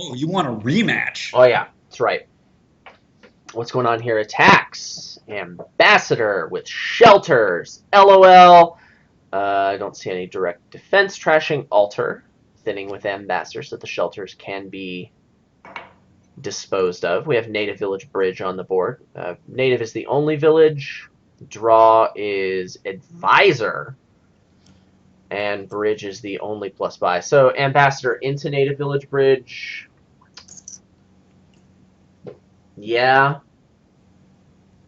Oh, you want a rematch? Oh yeah, that's right. What's going on here? Attacks. Ambassador with shelters. LOL. I don't see any direct defense. Trashing altar. Thinning with ambassador so the shelters can be disposed of. We have native village bridge on the board. Native is the only village. Draw is advisor. And bridge is the only plus buy. So ambassador into native village bridge. Yeah.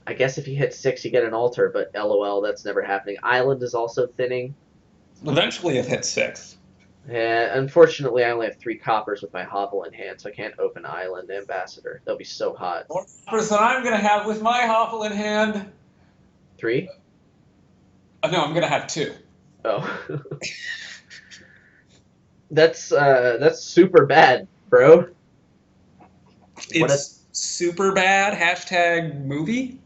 I guess if you hit 6, you get an altar, but LOL, that's never happening. Island is also thinning. Eventually, it hits 6. And unfortunately, I only have 3 coppers with my hovel in hand, so I can't open Island Ambassador. They'll be so hot. More coppers than I'm going to have with my hovel in hand. 3? No, I'm going to have 2. Oh. That's super bad, bro. It's super bad. Hashtag movie.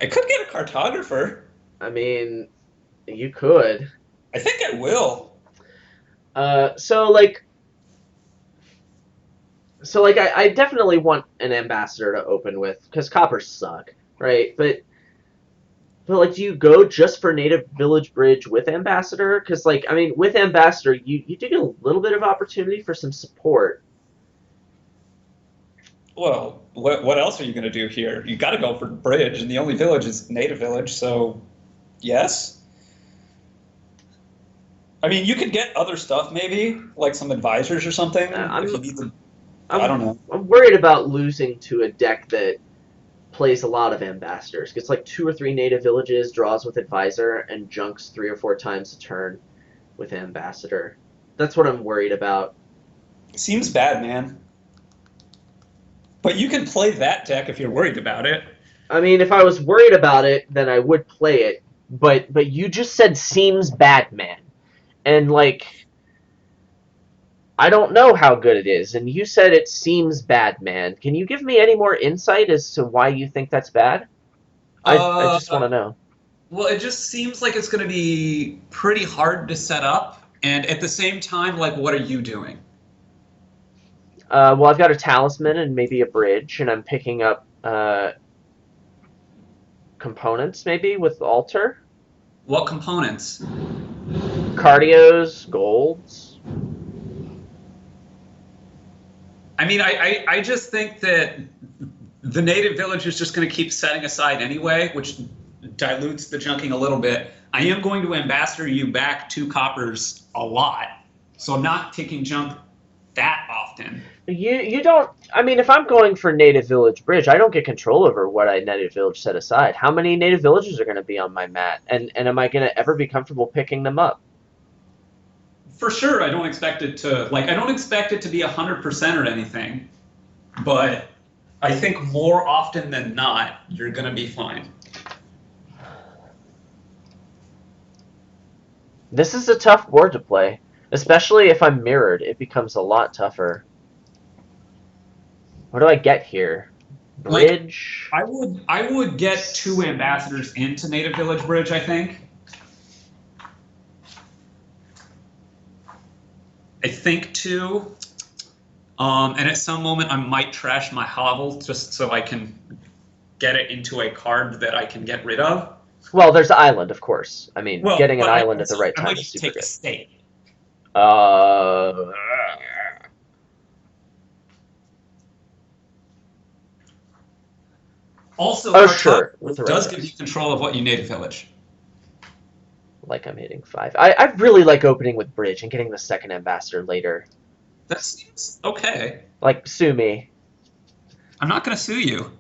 I could get a cartographer. I mean, you could. I think I will. So like, I definitely want an ambassador to open with because coppers suck, right? But like, do you go just for native village bridge with ambassador? Because like, I mean, with ambassador, you do get a little bit of opportunity for some support. Well, what else are you going to do here? You got to go for bridge, and the only village is native village. So, yes. I mean, you could get other stuff, maybe like some advisors or something. If you I'm need to, I don't I'm know. I'm worried about losing to a deck that plays a lot of ambassadors. Gets like 2 or 3 native villages, draws with advisor, and junks 3 or 4 times a turn with ambassador. That's what I'm worried about. Seems bad, man. But you can play that deck if you're worried about it. I mean, if I was worried about it, then I would play it. But you just said seems bad, man, and like I don't know how good it is, and you said it seems bad, man. Can you give me any more insight as to why you think that's bad? I Uh, just want to know. well, it just seems like it's going to be pretty hard to set up, and at the same time, like, what are you doing? Well, I've got a talisman and maybe a bridge, and I'm picking up components maybe with altar, What components? cardios, golds. I mean, I just think that the native village is just going to keep setting aside anyway, which dilutes the junking a little bit. I am going to ambassador you back 2 coppers a lot, so I'm not taking junk that often. You don't. I mean, if I'm going for native village bridge, I don't get control over what I native village set aside. How many native villages are going to be on my mat, and am I going to ever be comfortable picking them up? For sure, I don't expect it to I don't expect it to be 100% or anything, but I think more often than not, you're going to be fine. This is a tough board to play, especially if I'm mirrored. It becomes a lot tougher. What do I get here? Like Bridge. I would get 2 ambassadors into Native Village Bridge, I think. I think 2. And at some moment I might trash my hovel just so I can get it into a card that I can get rid of. Well, there's island, of course. I mean, Well, getting an but island at the right I time might is super take a good. state. Uh, Also, oh, sure, with Cartographer the right does give you price. control of what you native village. Like I'm hitting 5. I really like opening with bridge and getting the second ambassador later. That seems okay. Like, sue me. I'm not going to sue you.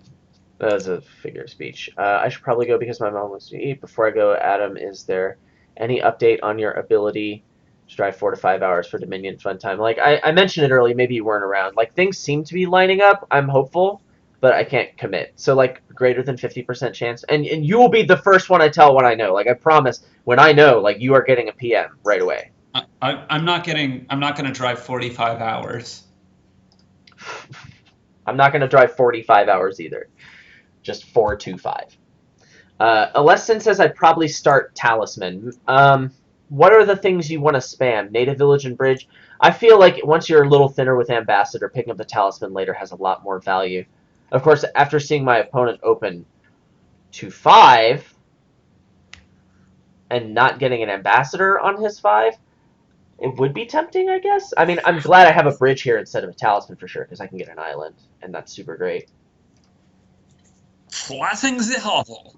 That was a figure of speech. I should probably go because my mom wants to eat. Before I go, Adam, is there any update on your ability to drive 4 to 5 hours for Dominion Fun Time? Like, I mentioned it earlier, maybe you weren't around. Like, things seem to be lining up. I'm hopeful, but I can't commit. So, like, greater than 50% chance. And you will be the first one I tell when I know. Like, I promise, when I know, like, you are getting a PM right away. I'm not getting. I'm not going to drive 45 hours. I'm not going to drive 45 hours either. Just 425. Alestin says I'd probably start Talisman. What are the things you want to spam? Native Village and Bridge? I feel like once you're a little thinner with Ambassador, picking up the Talisman later has a lot more value. Of course, after seeing my opponent open to 5 and not getting an Ambassador on his 5, it would be tempting, I guess. I mean, I'm glad I have a Bridge here instead of a Talisman for sure, because I can get an island, and that's super great. Trashing the hovel.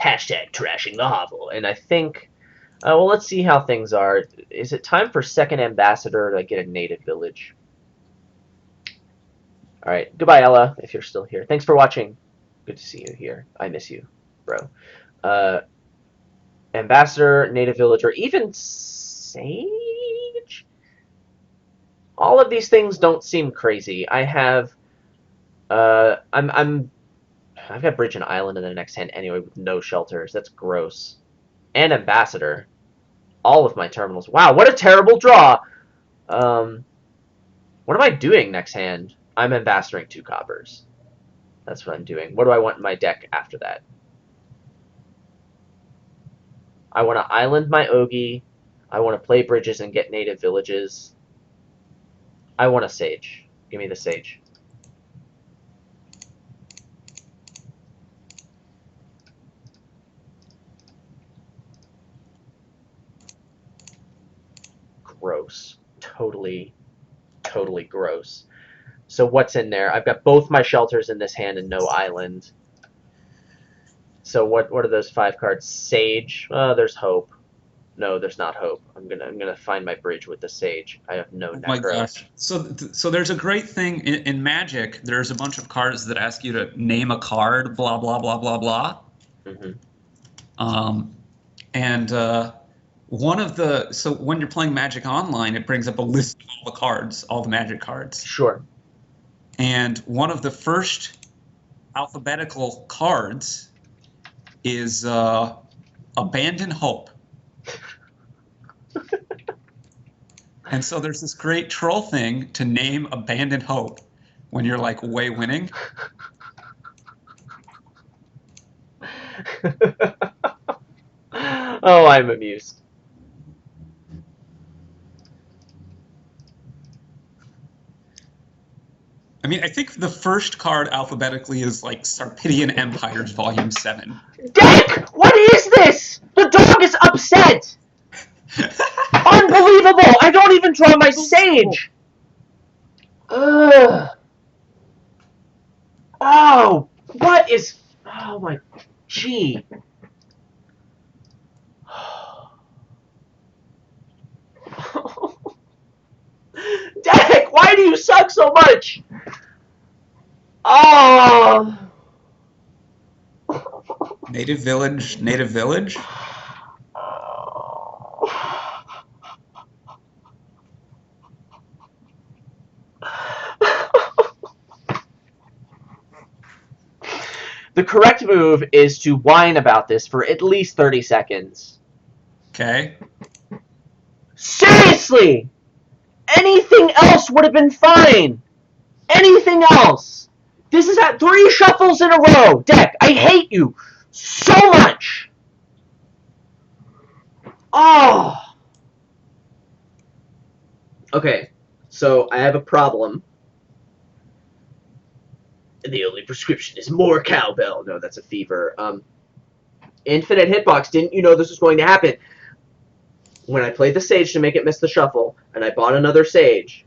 Hashtag trashing the hovel. And I think, well, let's see how things are. Is it time for second Ambassador to get a Native Village? All right. Goodbye, Ella, if you're still here. Thanks for watching. Good to see you here. I miss you, bro. Ambassador, Native Village, or even Sage? All of these things don't seem crazy. I have, I've got Bridge and Island in the next hand anyway with no shelters. That's gross. And Ambassador. All of my terminals. Wow, what a terrible draw. What am I doing next hand? I'm ambassadoring 2 coppers. That's what I'm doing. What do I want in my deck after that? I want to island my Ogi. I want to play bridges and get native villages. I want a Sage. Give me the Sage. Gross. Totally gross. So what's in there? I've got both my shelters in this hand and no island. So what are those 5 cards? Sage. There's hope. No, there's not hope. I'm gonna find my bridge with the Sage. I have no necro. Oh my gosh. So there's a great thing in Magic. There's a bunch of cards that ask you to name a card, blah blah blah blah blah. Mm-hmm. One of the, so when you're playing Magic Online, it brings up a list of all the cards, all the Magic cards. Sure. And one of the first alphabetical cards is Abandon Hope. And so there's this great troll thing to name Abandon Hope when you're like way winning. Oh, I'm amused. I mean, I think the first card alphabetically is like Sarpedian Empires Volume 7. Dick! What is this? The dog is upset! Unbelievable! I don't even draw my Sage! Ugh. Oh, what is... Oh my... Gee. Dick, why do you suck so much? Oh... Native Village, Native Village? The correct move is to whine about this for at least 30 seconds. Okay. Seriously! Anything else would have been fine! Anything else! This is at 3 shuffles in a row! Deck, I hate you so much! Oh! Okay, so I have a problem. The only prescription is more cowbell. No, that's a fever. Infinite hitbox. Didn't you know this was going to happen? When I played the Sage to make it miss the shuffle, and I bought another Sage,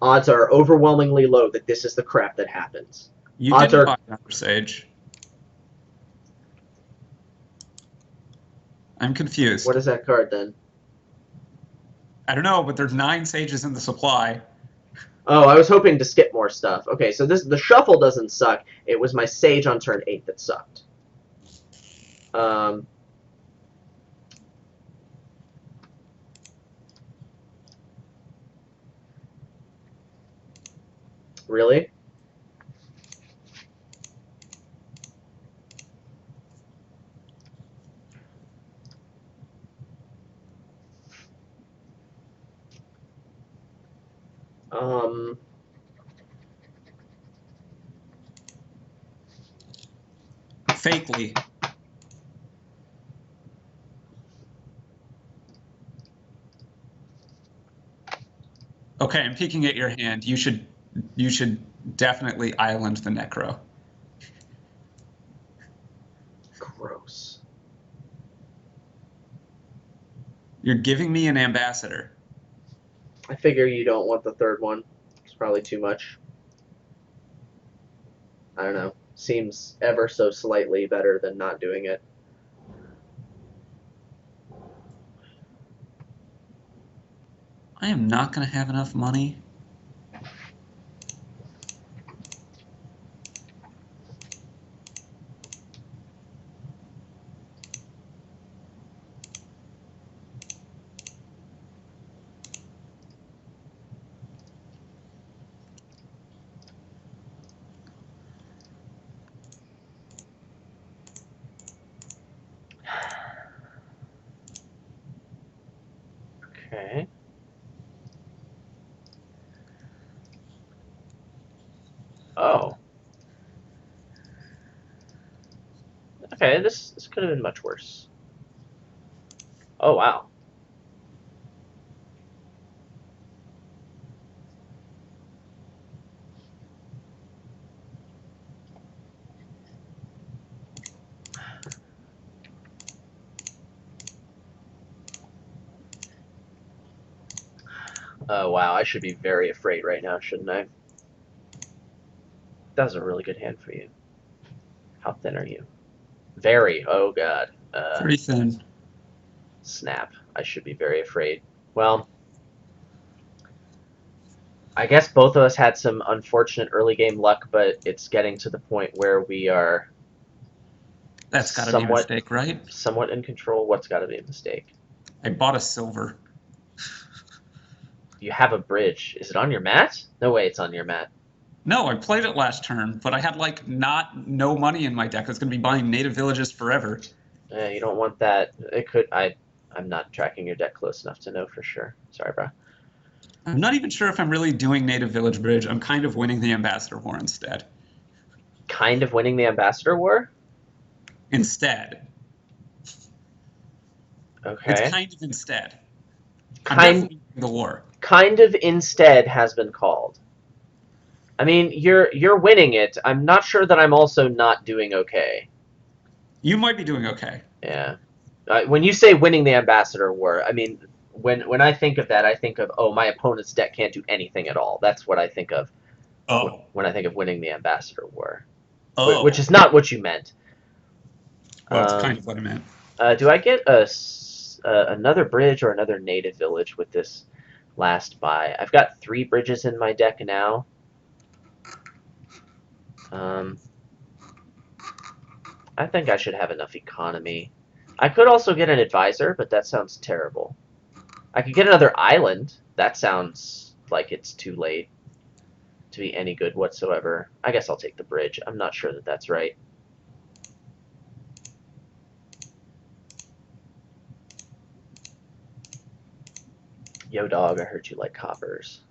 odds are overwhelmingly low that this is the crap that happens. You didn't buy another Sage. I'm confused. What is that card then? I don't know, but there's 9 Sages in the supply. Oh, I was hoping to skip more stuff. Okay, so the shuffle doesn't suck. It was my Sage on turn 8 that sucked. Really? Fakely. Okay, I'm peeking at your hand. You should definitely island the Necro. Gross. You're giving me an ambassador. I figure you don't want the third one. It's probably too much. I don't know. Seems ever so slightly better than not doing it. I am not going to have enough money. Okay. Oh. Okay, this could have been much worse. Oh, wow. Oh, wow. I should be very afraid right now, shouldn't I? That was a really good hand for you. How thin are you? Very. Oh, God. Pretty thin. Snap. I should be very afraid. Well, I guess both of us had some unfortunate early game luck, but it's getting to the point where we are That's got to be a mistake, right? somewhat in control. What's got to be a mistake? I bought a silver. You have a bridge. Is it on your mat? No way it's on your mat. No, I played it last turn, but I had like no money in my deck. I was going to be buying native villages forever. You don't want that. It could. I'm not tracking your deck close enough to know for sure. Sorry, bro. I'm not even sure if I'm really doing native village bridge. I'm kind of winning the ambassador war instead. Kind of winning the ambassador war? Instead. Okay. It's kind of instead. I'm Kind definitely winning the war. kind of instead has been called. I mean, you're winning it. I'm not sure that I'm also not doing okay. You might be doing okay. Yeah. When you say winning the ambassador war, I mean, when I think of that, I think of, oh, my opponent's deck can't do anything at all. That's what I think of when I think of winning the ambassador war. Oh. Which is not what you meant. Well, that's kind of what I meant. Do I get another bridge or another native village with this last buy? I've got 3 bridges in my deck now. I think I should have enough economy. I could also get an advisor, but that sounds terrible. I could get another island. That sounds like it's too late to be any good whatsoever. I guess I'll take the bridge. I'm not sure that that's right. Yo, dog, I heard you like coppers.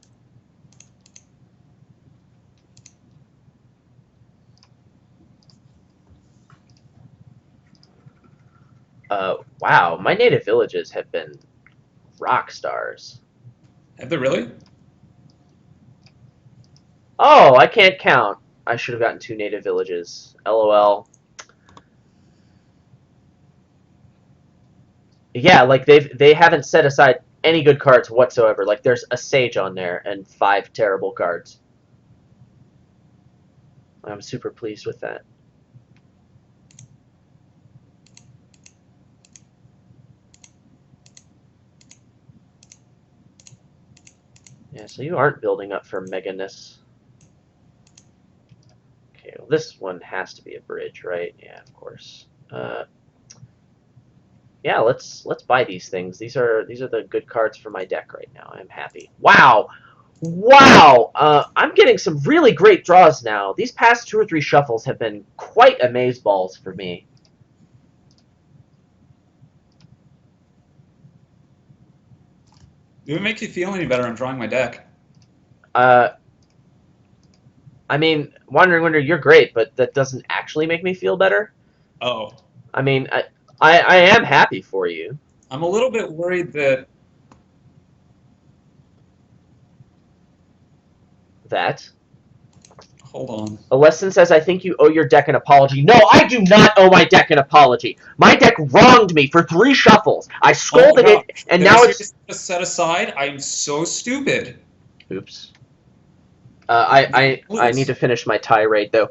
Wow, my native villages have been rock stars. Have they really? Oh, I can't count. I should have gotten 2 native villages. LOL. Yeah, like they haven't set aside any good cards whatsoever. Like there's a Sage on there and 5 terrible cards. I'm super pleased with that. Yeah, so you aren't building up for meganess. Okay, well this one has to be a bridge, right? Yeah, of course. Yeah, let's buy these things. These are the good cards for my deck right now. I'm happy. Wow, wow! I'm getting some really great draws now. These past 2 or 3 shuffles have been quite amazeballs for me. Does it make you feel any better? I'm drawing my deck. I mean, Wandering Winder, you're great, but that doesn't actually make me feel better. Oh. I mean, I am happy for you. I'm a little bit worried that that. Hold on. Alestin says, I think you owe your deck an apology. No, I do not owe my deck an apology. My deck wronged me for 3 shuffles. I scolded it, and now it's... set aside. I'm so stupid. Oops. I need to finish my tirade, though.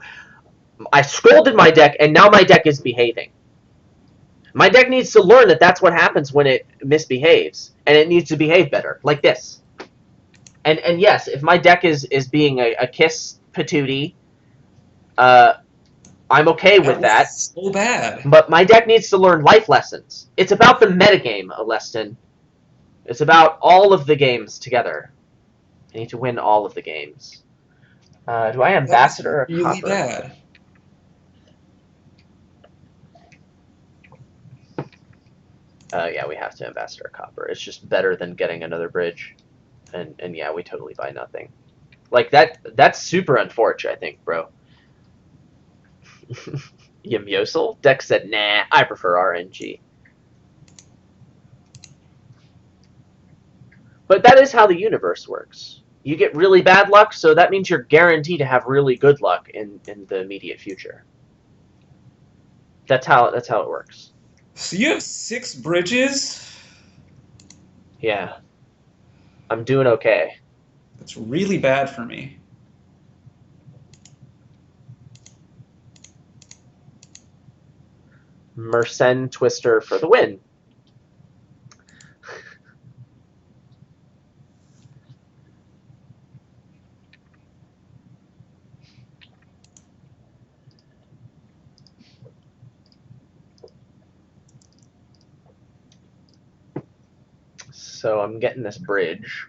I scolded my deck, and now my deck is behaving. My deck needs to learn that that's what happens when it misbehaves, and it needs to behave better, like this. And yes, if my deck is being a kiss patootie, I'm okay with that. So bad. But my deck needs to learn life lessons. It's about the metagame, Alestin. It's about all of the games together. I need to win all of the games. Do I ambassador That's really copper? Bad. Yeah, we have to ambassador copper. It's just better than getting another bridge. And yeah, we totally buy nothing. Like, that's super unfortunate, I think, bro. Yamyosel? Dex said, nah, I prefer RNG. But that is how the universe works. You get really bad luck, so that means you're guaranteed to have really good luck in the immediate future. That's how it works. So you have 6 bridges? Yeah. I'm doing okay. That's really bad for me. Mersenne Twister for the win. So I'm getting this bridge.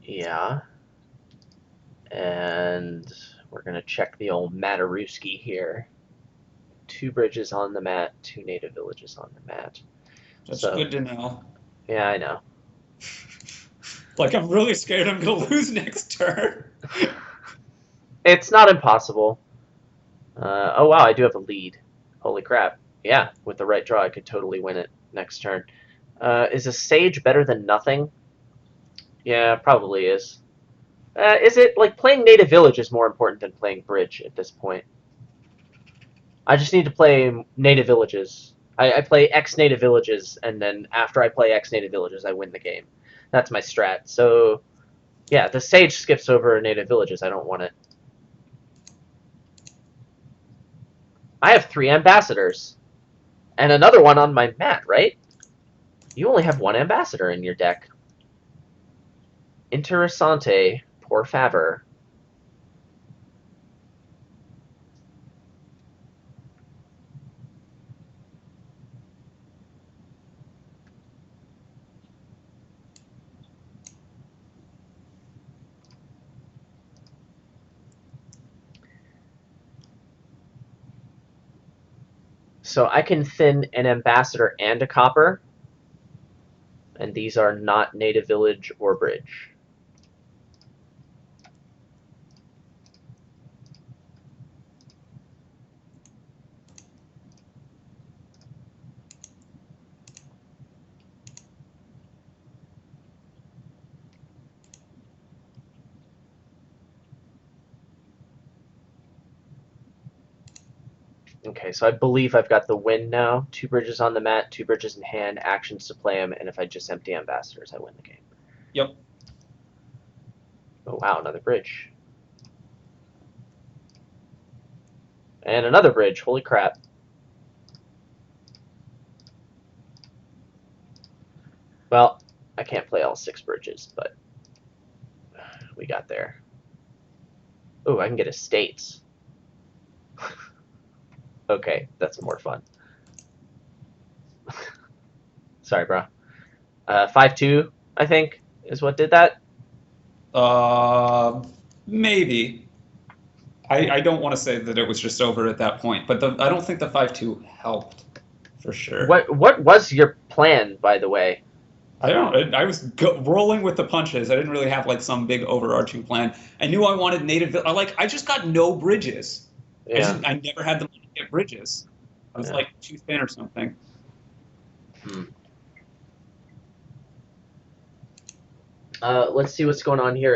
Yeah. And we're going to check the old Mataruski here. 2 bridges on the mat, 2 native villages on the mat. That's good to know. Yeah, I know. Like, I'm really scared I'm going to lose next turn. It's not impossible. Oh, wow, I do have a lead. Holy crap. Yeah, with the right draw, I could totally win it next turn. Is a Sage better than nothing? Yeah, probably is. Is it, like, playing Native Village is more important than playing Bridge at this point? I just need to play Native Villages. I play X Native Villages, and then after I play X Native Villages, I win the game. That's my strat. So, yeah, the Sage skips over Native Villages. I don't want it. I have 3 ambassadors. And another one on my mat, right? You only have 1 ambassador in your deck. Interessante, por favor. So I can thin an ambassador and a copper, and these are not Native Village or Bridge. Okay, so I believe I've got the win now. 2 bridges on the mat, 2 bridges in hand, actions to play them, and if I just empty ambassadors, I win the game. Yep. Oh, wow, another bridge. And another bridge, holy crap. Well, I can't play all 6 bridges, but we got there. Oh, I can get estates. Okay, that's more fun. Sorry, bro. 5-2, I think, is what did that. Maybe. I don't want to say that it was just over at that point, but I don't think the 5-2 helped, for sure. What was your plan, by the way? I don't know. I was rolling with the punches. I didn't really have like some big overarching plan. I knew I wanted native. I just got no bridges. Yeah. I never had the money to get bridges. I was like too thin or something. Let's see what's going on here.